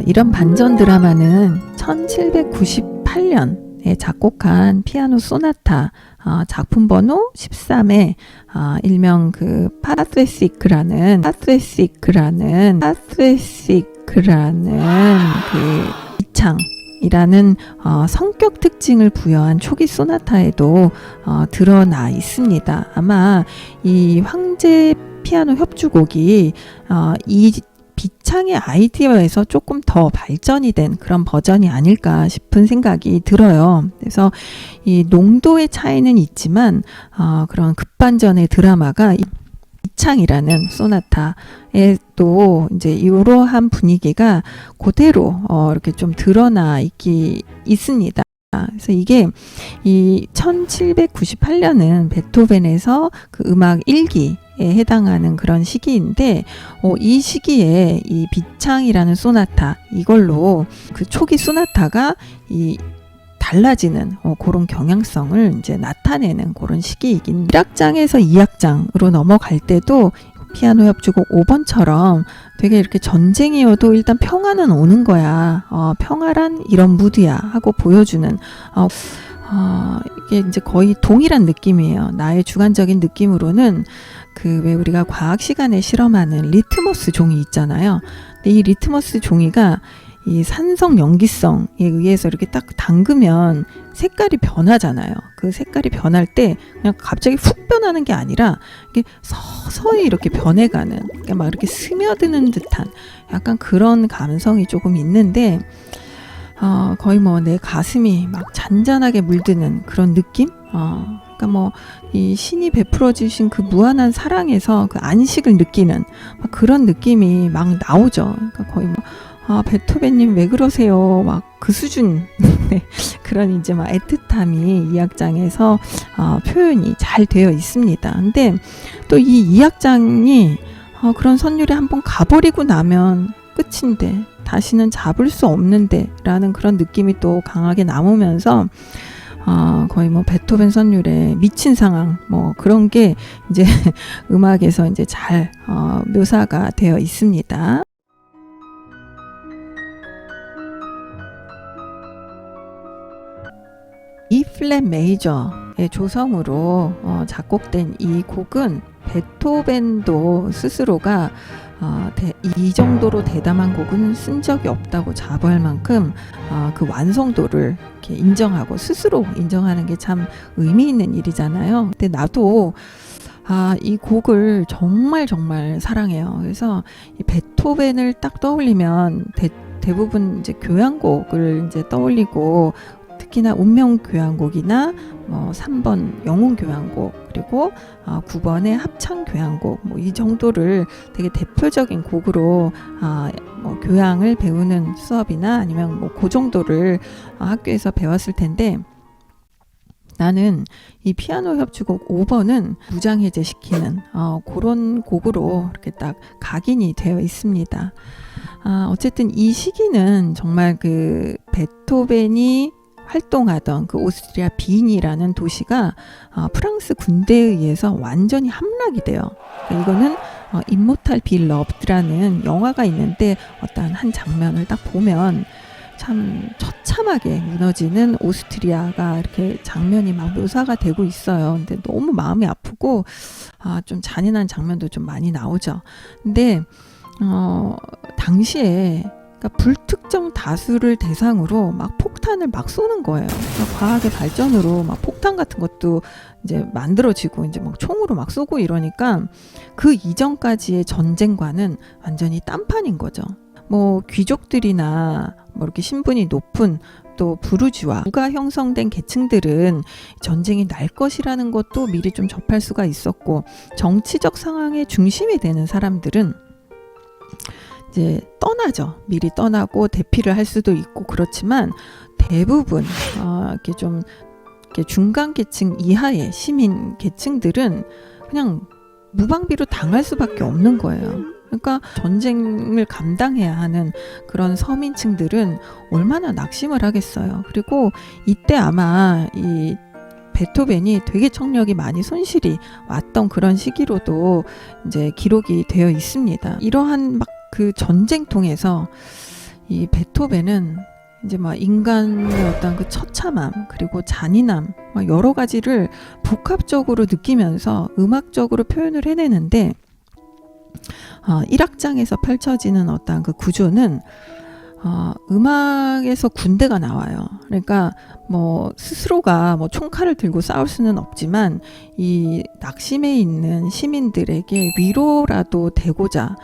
이런 반전 드라마는 1798년에 작곡한 피아노 소나타 작품 번호 13에 일명 그 파트레시크라는 그 이창이라는 성격 특징을 부여한 초기 소나타에도 드러나 있습니다. 아마 이 황제 피아노 협주곡이 이 비창의 아이디어에서 조금 더 발전이 된 그런 버전이 아닐까 싶은 생각이 들어요. 그래서 이 농도의 차이는 있지만 그런 급반전의 드라마가 이창이라는 소나타에도 이제 이러한 분위기가 그대로 이렇게 좀 드러나 있습니다. 그래서 이게 이 1798년은 베토벤에서 그 음악 1기에 해당하는 그런 시기인데 이 시기에 이 비창이라는 소나타 이걸로 그 초기 소나타가 이 달라지는 그런 경향성을 이제 나타내는 그런 시기이긴 1악장에서 2악장으로 넘어갈 때도 피아노 협주곡 5번처럼 되게 이렇게 전쟁이어도 일단 평화는 오는 거야. 평화란 이런 무드야 하고 보여주는 이게 이제 거의 동일한 느낌이에요. 나의 주관적인 느낌으로는 그 왜 우리가 과학 시간에 실험하는 리트머스 종이 있잖아요. 근데 이 리트머스 종이가 이 산성 염기성에 의해서 이렇게 딱 담그면 색깔이 변하잖아요. 그 색깔이 변할 때 그냥 갑자기 훅 변하는 게 아니라 이게 서서히 이렇게 변해가는, 그러니까 막 이렇게 스며드는 듯한 약간 그런 감성이 조금 있는데 거의 뭐 내 가슴이 막 잔잔하게 물드는 그런 느낌? 그러니까 뭐 이 신이 베풀어 주신 그 무한한 사랑에서 그 안식을 느끼는 막 그런 느낌이 막 나오죠. 그러니까 거의 뭐 베토벤님 왜 그러세요? 막 그 수준 그런 이제 막 애틋함이 이 악장에서 표현이 잘 되어 있습니다. 근데 또 이 악장이 그런 선율에 한번 가버리고 나면 끝인데 다시는 잡을 수 없는데 라는 그런 느낌이 또 강하게 남으면서 거의 뭐 베토벤 선율에 미친 상황 뭐 그런 게 이제 음악에서 이제 잘 묘사가 되어 있습니다. E 플랫 메이저의 조성으로 작곡된 이 곡은 베토벤도 스스로가 이 정도로 대담한 곡은 쓴 적이 없다고 자부할 만큼 그 완성도를 이렇게 인정하고 스스로 인정하는 게 참 의미 있는 일이잖아요. 근데 나도 이 곡을 정말 사랑해요. 그래서 이 베토벤을 딱 떠올리면 대부분 이제 교향곡을 이제 떠올리고 특히나 운명 교향곡이나 3번 영혼 교향곡 그리고 9번의 합창 교향곡 이 정도를 되게 대표적인 곡으로 교향을 배우는 수업이나 아니면 그 정도를 학교에서 배웠을 텐데 나는 이 피아노 협주곡 5번은 무장해제시키는 그런 곡으로 이렇게 딱 각인이 되어 있습니다. 어쨌든 이 시기는 정말 그 베토벤이 활동하던 그 오스트리아 빈이라는 도시가 프랑스 군대에 의해서 완전히 함락이 돼요. 그러니까 이거는 임모탈 빌러브드라는 영화가 있는데 어떤 한 장면을 딱 보면 참 처참하게 무너지는 오스트리아가 이렇게 장면이 막 묘사가 되고 있어요. 근데 너무 마음이 아프고 좀 잔인한 장면도 좀 많이 나오죠. 근데 당시에 그러니까 불특정 다수를 대상으로 막 폭탄을 막 쏘는 거예요. 그러니까 과학의 발전으로 막 폭탄 같은 것도 이제 만들어지고 이제 막 총으로 막 쏘고 이러니까 그 이전까지의 전쟁과는 완전히 딴판인 거죠. 뭐 귀족들이나 뭐 이렇게 신분이 높은 또 부르주아 부가 형성된 계층들은 전쟁이 날 것이라는 것도 미리 좀 접할 수가 있었고 정치적 상황의 중심이 되는 사람들은 이제 떠나죠. 미리 떠나고 대피를 할 수도 있고 그렇지만 대부분 이렇게 좀 이렇게 중간 계층 이하의 시민 계층들은 그냥 무방비로 당할 수밖에 없는 거예요. 그러니까 전쟁을 감당해야 하는 그런 서민층들은 얼마나 낙심을 하겠어요. 그리고 이때 아마 이 베토벤이 되게 청력이 많이 손실이 왔던 그런 시기로도 이제 기록이 되어 있습니다. 이러한 막 그 전쟁통에서 이 베토벤은 이제 막 인간의 어떤 그 처참함 그리고 잔인함 막 여러 가지를 복합적으로 느끼면서 음악적으로 표현을 해내는데 1악장에서 펼쳐지는 어떤 그 구조는 음악에서 군대가 나와요. 그러니까 뭐 스스로가 뭐 총칼을 들고 싸울 수는 없지만 이 낙심해 있는 시민들에게 위로라도 되고자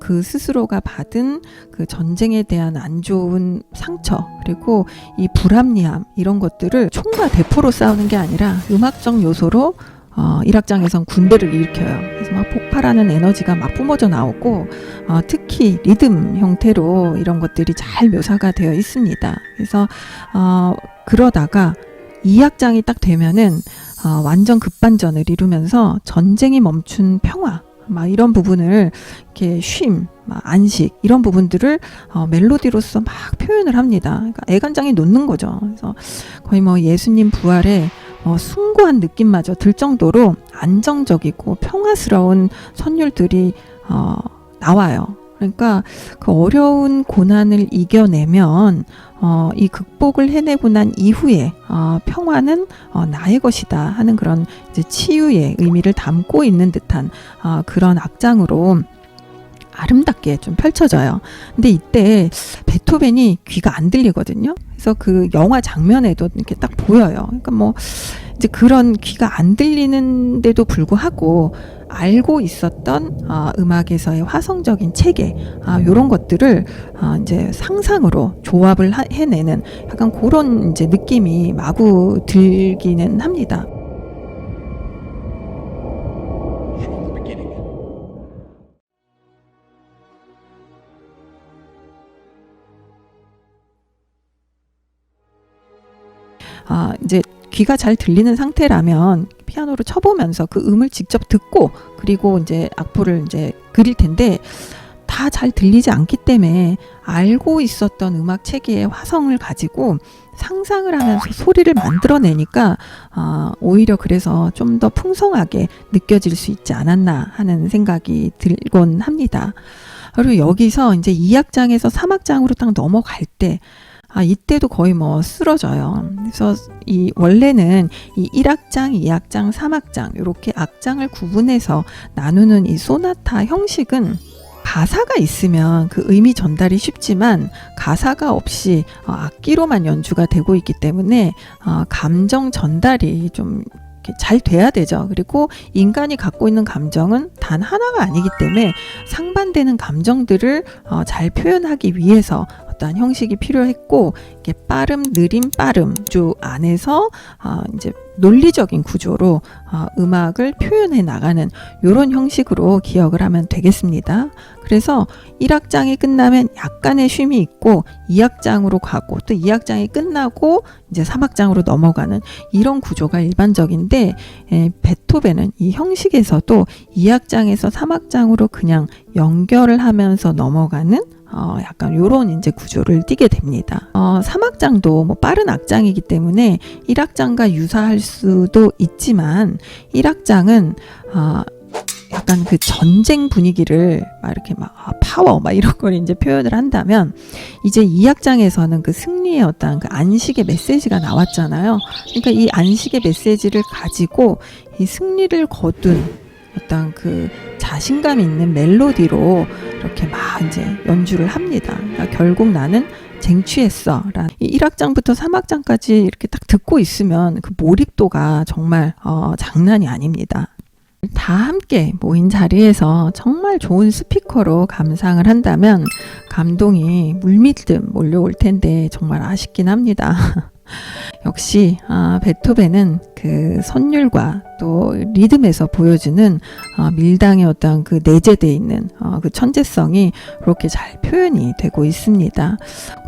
그 스스로가 받은 그 전쟁에 대한 안 좋은 상처 그리고 이 불합리함 이런 것들을 총과 대포로 싸우는 게 아니라 음악적 요소로 1악장에선 군대를 일으켜요. 그래서 막 폭발하는 에너지가 막 뿜어져 나오고 특히 리듬 형태로 이런 것들이 잘 묘사가 되어 있습니다. 그래서 그러다가 2악장이 딱 되면은 완전 급반전을 이루면서 전쟁이 멈춘 평화 막 이런 부분을 이렇게 쉼, 안식 이런 부분들을 멜로디로서 막 표현을 합니다. 그러니까 애간장이 놓는 거죠. 그래서 거의 뭐 예수님 부활에 숭고한 느낌마저 들 정도로 안정적이고 평화스러운 선율들이 나와요. 그러니까 그 어려운 고난을 이겨내면 이 극복을 해내고 난 이후에 평화는 나의 것이다 하는 그런 이제 치유의 의미를 담고 있는 듯한 그런 악장으로 아름답게 좀 펼쳐져요. 근데 이때 베토벤이 귀가 안 들리거든요. 그래서 그 영화 장면에도 이렇게 딱 보여요. 그러니까 뭐 이제 그런 귀가 안 들리는데도 불구하고 알고 있었던 음악에서의 화성적인 체계 이런 것들을 이제 상상으로 조합을 해내는 약간 그런 이제 느낌이 마구 들기는 합니다. 이제 귀가 잘 들리는 상태라면 피아노를 쳐보면서 그 음을 직접 듣고 그리고 이제 악보를 이제 그릴 텐데 다 잘 들리지 않기 때문에 알고 있었던 음악 체계의 화성을 가지고 상상을 하면서 소리를 만들어내니까 오히려 그래서 좀 더 풍성하게 느껴질 수 있지 않았나 하는 생각이 들곤 합니다. 그리고 여기서 이제 2악장에서 3악장으로 딱 넘어갈 때 이때도 거의 뭐 쓰러져요. 그래서 원래는 이 1악장, 2악장, 3악장 이렇게 악장을 구분해서 나누는 이 소나타 형식은 가사가 있으면 그 의미 전달이 쉽지만 가사가 없이 악기로만 연주가 되고 있기 때문에 감정 전달이 좀 잘 돼야 되죠. 그리고 인간이 갖고 있는 감정은 단 하나가 아니기 때문에 상반되는 감정들을 잘 표현하기 위해서 어떠한 형식이 필요했고 이게 빠름, 느림, 빠름 주 안에서 이제 논리적인 구조로 음악을 표현해 나가는 이런 형식으로 기억을 하면 되겠습니다. 그래서 1악장이 끝나면 약간의 쉼이 있고 2악장으로 가고 또 2악장이 끝나고 이제 3악장으로 넘어가는 이런 구조가 일반적인데 베토벤은 이 형식에서도 2악장에서 3악장으로 그냥 연결을 하면서 넘어가는 약간 요런 이제 구조를 띠게 됩니다. 3악장도 뭐 빠른 악장이기 때문에 1악장과 유사할 수도 있지만 1악장은 약간 그 전쟁 분위기를 막 이렇게 막 파워 막 이런 걸 이제 표현을 한다면 이제 2악장에서는 그 승리의 어떤 그 안식의 메시지가 나왔잖아요. 그러니까 이 안식의 메시지를 가지고 이 승리를 거둔 어떤 그 자신감 있는 멜로디로 이렇게 막 이제 연주를 합니다. 그러니까 결국 나는 쟁취했어. 이 1악장부터 3악장까지 이렇게 딱 듣고 있으면 그 몰입도가 정말 장난이 아닙니다. 다 함께 모인 자리에서 정말 좋은 스피커로 감상을 한다면 감동이 물밀듯 몰려올 텐데 정말 아쉽긴 합니다. 역시 베토벤은 그 선율과 또 리듬에서 보여주는 밀당의 어떤 그 내재되어 있는 그 천재성이 그렇게 잘 표현이 되고 있습니다.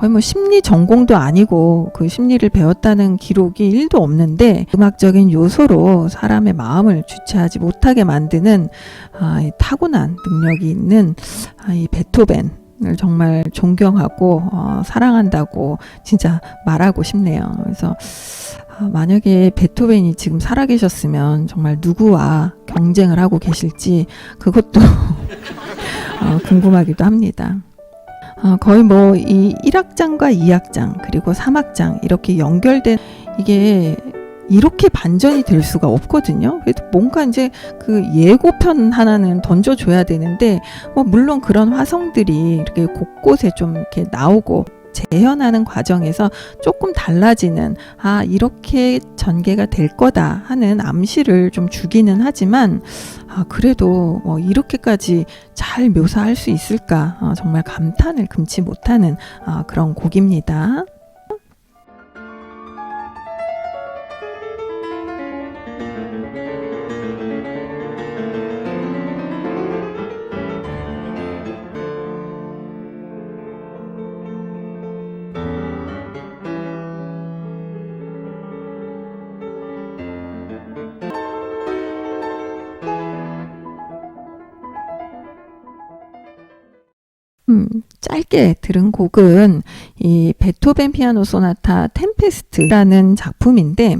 거의 뭐 심리 전공도 아니고 그 심리를 배웠다는 기록이 1도 없는데 음악적인 요소로 사람의 마음을 주체하지 못하게 만드는 타고난 능력이 있는 이 베토벤 을 정말 존경하고 사랑한다고 진짜 말하고 싶네요. 그래서 만약에 베토벤이 지금 살아계셨으면 정말 누구와 경쟁을 하고 계실지 그것도 궁금하기도 합니다. 거의 뭐 이 1악장과 2악장 그리고 3악장 이렇게 연결된 이게 이렇게 반전이 될 수가 없거든요. 그래도 뭔가 이제 그 예고편 하나는 던져줘야 되는데, 뭐 물론 그런 화성들이 이렇게 곳곳에 좀 이렇게 나오고 재현하는 과정에서 조금 달라지는, 이렇게 전개가 될 거다 하는 암시를 좀 주기는 하지만, 그래도 뭐 이렇게까지 잘 묘사할 수 있을까, 정말 감탄을 금치 못하는 그런 곡입니다. 짧게 들은 곡은 이 베토벤 피아노 소나타 템페스트라는 작품인데,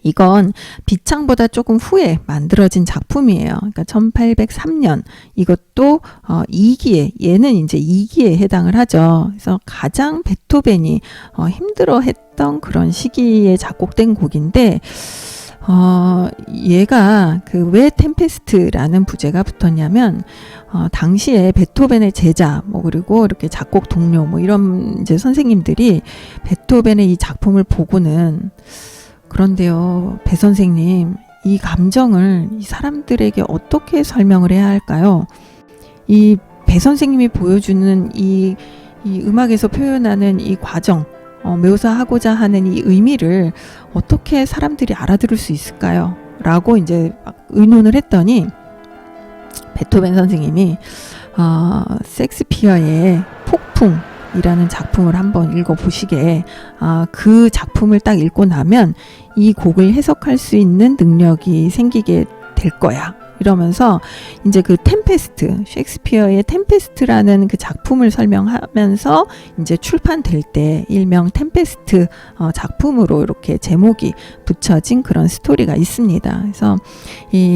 이건 비창보다 조금 후에 만들어진 작품이에요. 그러니까 1803년, 이것도 2기에, 얘는 이제 2기에 해당을 하죠. 그래서 가장 베토벤이 힘들어했던 그런 시기에 작곡된 곡인데, 얘가 그 왜 템페스트라는 부제가 붙었냐면, 당시에 베토벤의 제자, 뭐 그리고 이렇게 작곡 동료, 뭐 이런 이제 선생님들이 베토벤의 이 작품을 보고는, 그런데요, 배 선생님, 이 감정을 이 사람들에게 어떻게 설명을 해야 할까요? 이 배 선생님이 보여주는 이 음악에서 표현하는 이 과정, 묘사하고자 하는 이 의미를 어떻게 사람들이 알아들을 수 있을까요? 라고 이제 막 의논을 했더니, 베토벤 선생님이 셰익스피어의 폭풍이라는 작품을 한번 읽어보시게, 그 작품을 딱 읽고 나면 이 곡을 해석할 수 있는 능력이 생기게 될 거야. 이러면서 이제 그 템페스트, 셰익스피어의 템페스트라는 그 작품을 설명하면서 이제 출판될 때 일명 템페스트 작품으로 이렇게 제목이 붙여진 그런 스토리가 있습니다. 그래서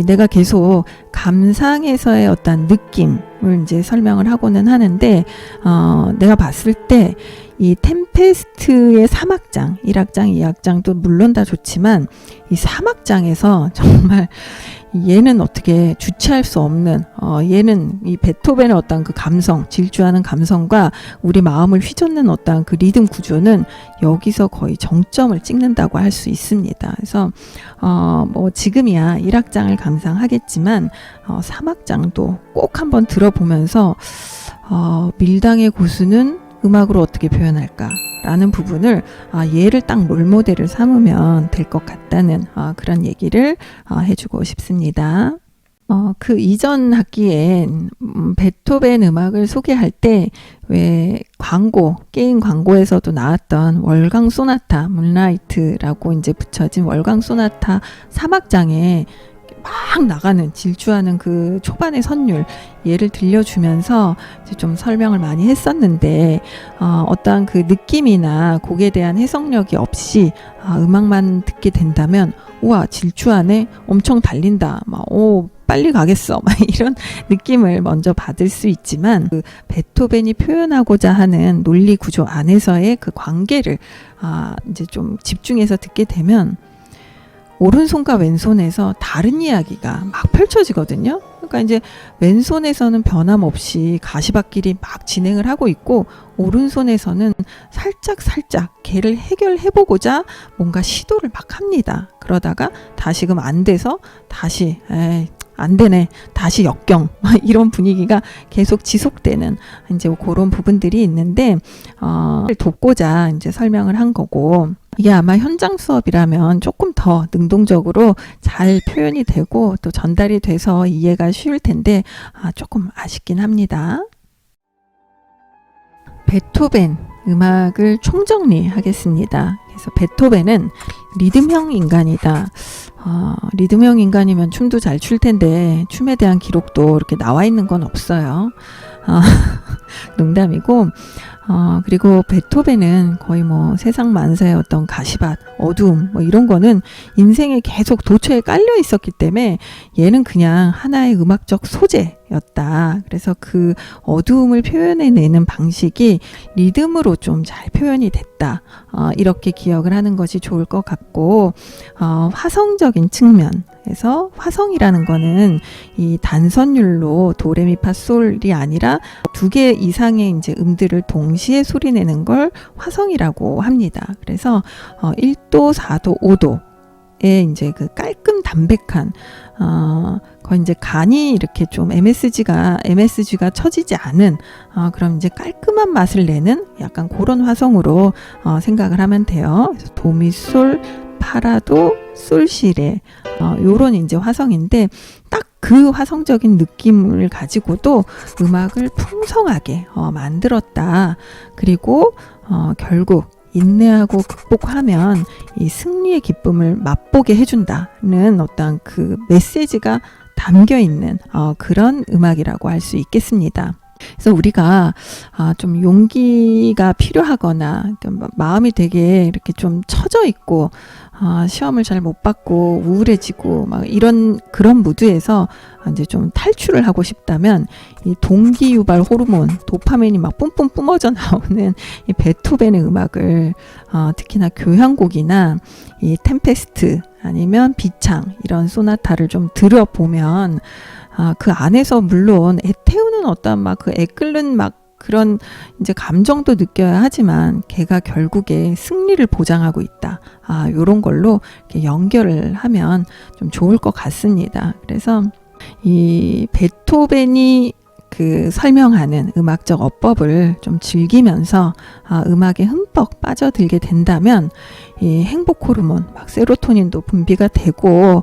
내가 계속 감상에서의 어떤 느낌을 이제 설명을 하고는 하는데, 내가 봤을 때 이 템페스트의 3악장, 1악장, 2악장도 물론 다 좋지만 이 3악장에서 정말 얘는 어떻게 주체할 수 없는, 얘는 이 베토벤의 어떤 그 감성, 질주하는 감성과 우리 마음을 휘젓는 어떤 그 리듬 구조는 여기서 거의 정점을 찍는다고 할 수 있습니다. 그래서 뭐 지금이야 1악장을 감상하겠지만 3악장도 꼭 한번 들어보면서 밀당의 고수는 음악으로 어떻게 표현할까 라는 부분을 얘를 딱 롤모델을 삼으면 될 것 같다는 그런 얘기를 해주고 싶습니다. 그 이전 학기엔 베토벤 음악을 소개할 때 왜 광고, 게임 광고에서도 나왔던 월광 소나타, 문라이트라고 이제 붙여진 월광 소나타 3악장에 막 나가는 질주하는 그 초반의 선율, 얘를 들려주면서 이제 좀 설명을 많이 했었는데, 어떠한 그 느낌이나 곡에 대한 해석력이 없이 음악만 듣게 된다면, 우와 질주하네, 엄청 달린다, 오 빨리 가겠어, 이런 느낌을 먼저 받을 수 있지만, 그 베토벤이 표현하고자 하는 논리 구조 안에서의 그 관계를 이제 좀 집중해서 듣게 되면 오른손과 왼손에서 다른 이야기가 막 펼쳐지거든요. 그러니까 이제 왼손에서는 변함없이 가시밭길이 막 진행을 하고 있고, 오른손에서는 살짝 걔를 해결해보고자 뭔가 시도를 막 합니다. 그러다가 다시금 안 돼서 다시 안 되네, 다시 역경, 이런 분위기가 계속 지속되는 이제 그런 부분들이 있는데, 돕고자 이제 설명을 한 거고, 이게 아마 현장 수업이라면 조금 더 능동적으로 잘 표현이 되고 또 전달이 돼서 이해가 쉬울 텐데, 조금 아쉽긴 합니다. 베토벤 음악을 총정리하겠습니다. 그래서 베토벤은 리듬형 인간이다. 리듬형 인간이면 춤도 잘 출 텐데 춤에 대한 기록도 이렇게 나와 있는 건 없어요. 농담이고, 그리고 베토벤은 거의 뭐 세상 만사의 어떤 가시밭, 어두움, 뭐 이런 거는 인생에 계속 도처에 깔려 있었기 때문에 얘는 그냥 하나의 음악적 소재, 였다. 그래서 그 어두움을 표현해내는 방식이 리듬으로 좀 잘 표현이 됐다. 이렇게 기억을 하는 것이 좋을 것 같고, 화성적인 측면에서 화성이라는 거는 이 단선율로 도레미파솔이 아니라 2개 이상의 이제 음들을 동시에 소리내는 걸 화성이라고 합니다. 그래서 1도, 4도, 5도 이제 그 깔끔 담백한 거의 이제 간이 이렇게 좀 MSG가 처지지 않은 그럼 이제 깔끔한 맛을 내는 약간 그런 화성으로 생각을 하면 돼요. 그래서 도미솔, 파라도, 솔시레 요런 이제 화성인데 딱 그 화성적인 느낌을 가지고도 음악을 풍성하게 만들었다. 그리고 결국 인내하고 극복하면 이 승리의 기쁨을 맛보게 해준다는 어떤 그 메시지가 담겨 있는 그런 음악이라고 할 수 있겠습니다. 그래서 우리가 좀 용기가 필요하거나 마음이 되게 이렇게 좀 처져 있고 시험을 잘 못 받고 우울해지고 막 이런 그런 무드에서 이제 좀 탈출을 하고 싶다면 이 동기 유발 호르몬 도파민이 막 뿜뿜 뿜어져 나오는 이 베토벤의 음악을 특히나 교향곡이나 이 템페스트 아니면 비창 이런 소나타를 좀 들어보면 그 안에서 물론 애태우는 어떤 막 그 애끓는 막 그런 이제 감정도 느껴야 하지만 걔가 결국에 승리를 보장하고 있다. 요런 걸로 이렇게 연결을 하면 좀 좋을 것 같습니다. 그래서 이 베토벤이 그 설명하는 음악적 어법을 좀 즐기면서 음악에 흠뻑 빠져들게 된다면 이 행복 호르몬 막 세로토닌도 분비가 되고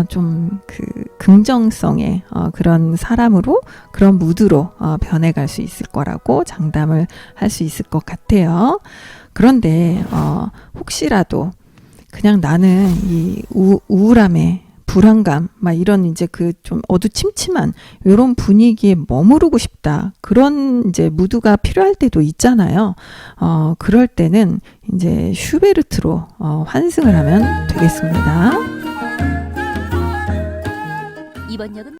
좀 그 긍정성의 그런 사람으로 그런 무드로 변해갈 수 있을 거라고 장담을 할 수 있을 것 같아요. 그런데 혹시라도 그냥 나는 이 우울함에 불안감, 막 이런 이제 그 좀 어두침침한 이런 분위기에 머무르고 싶다. 그런 이제 무드가 필요할 때도 있잖아요. 그럴 때는 이제 슈베르트로 환승을 하면 되겠습니다. 이번 역은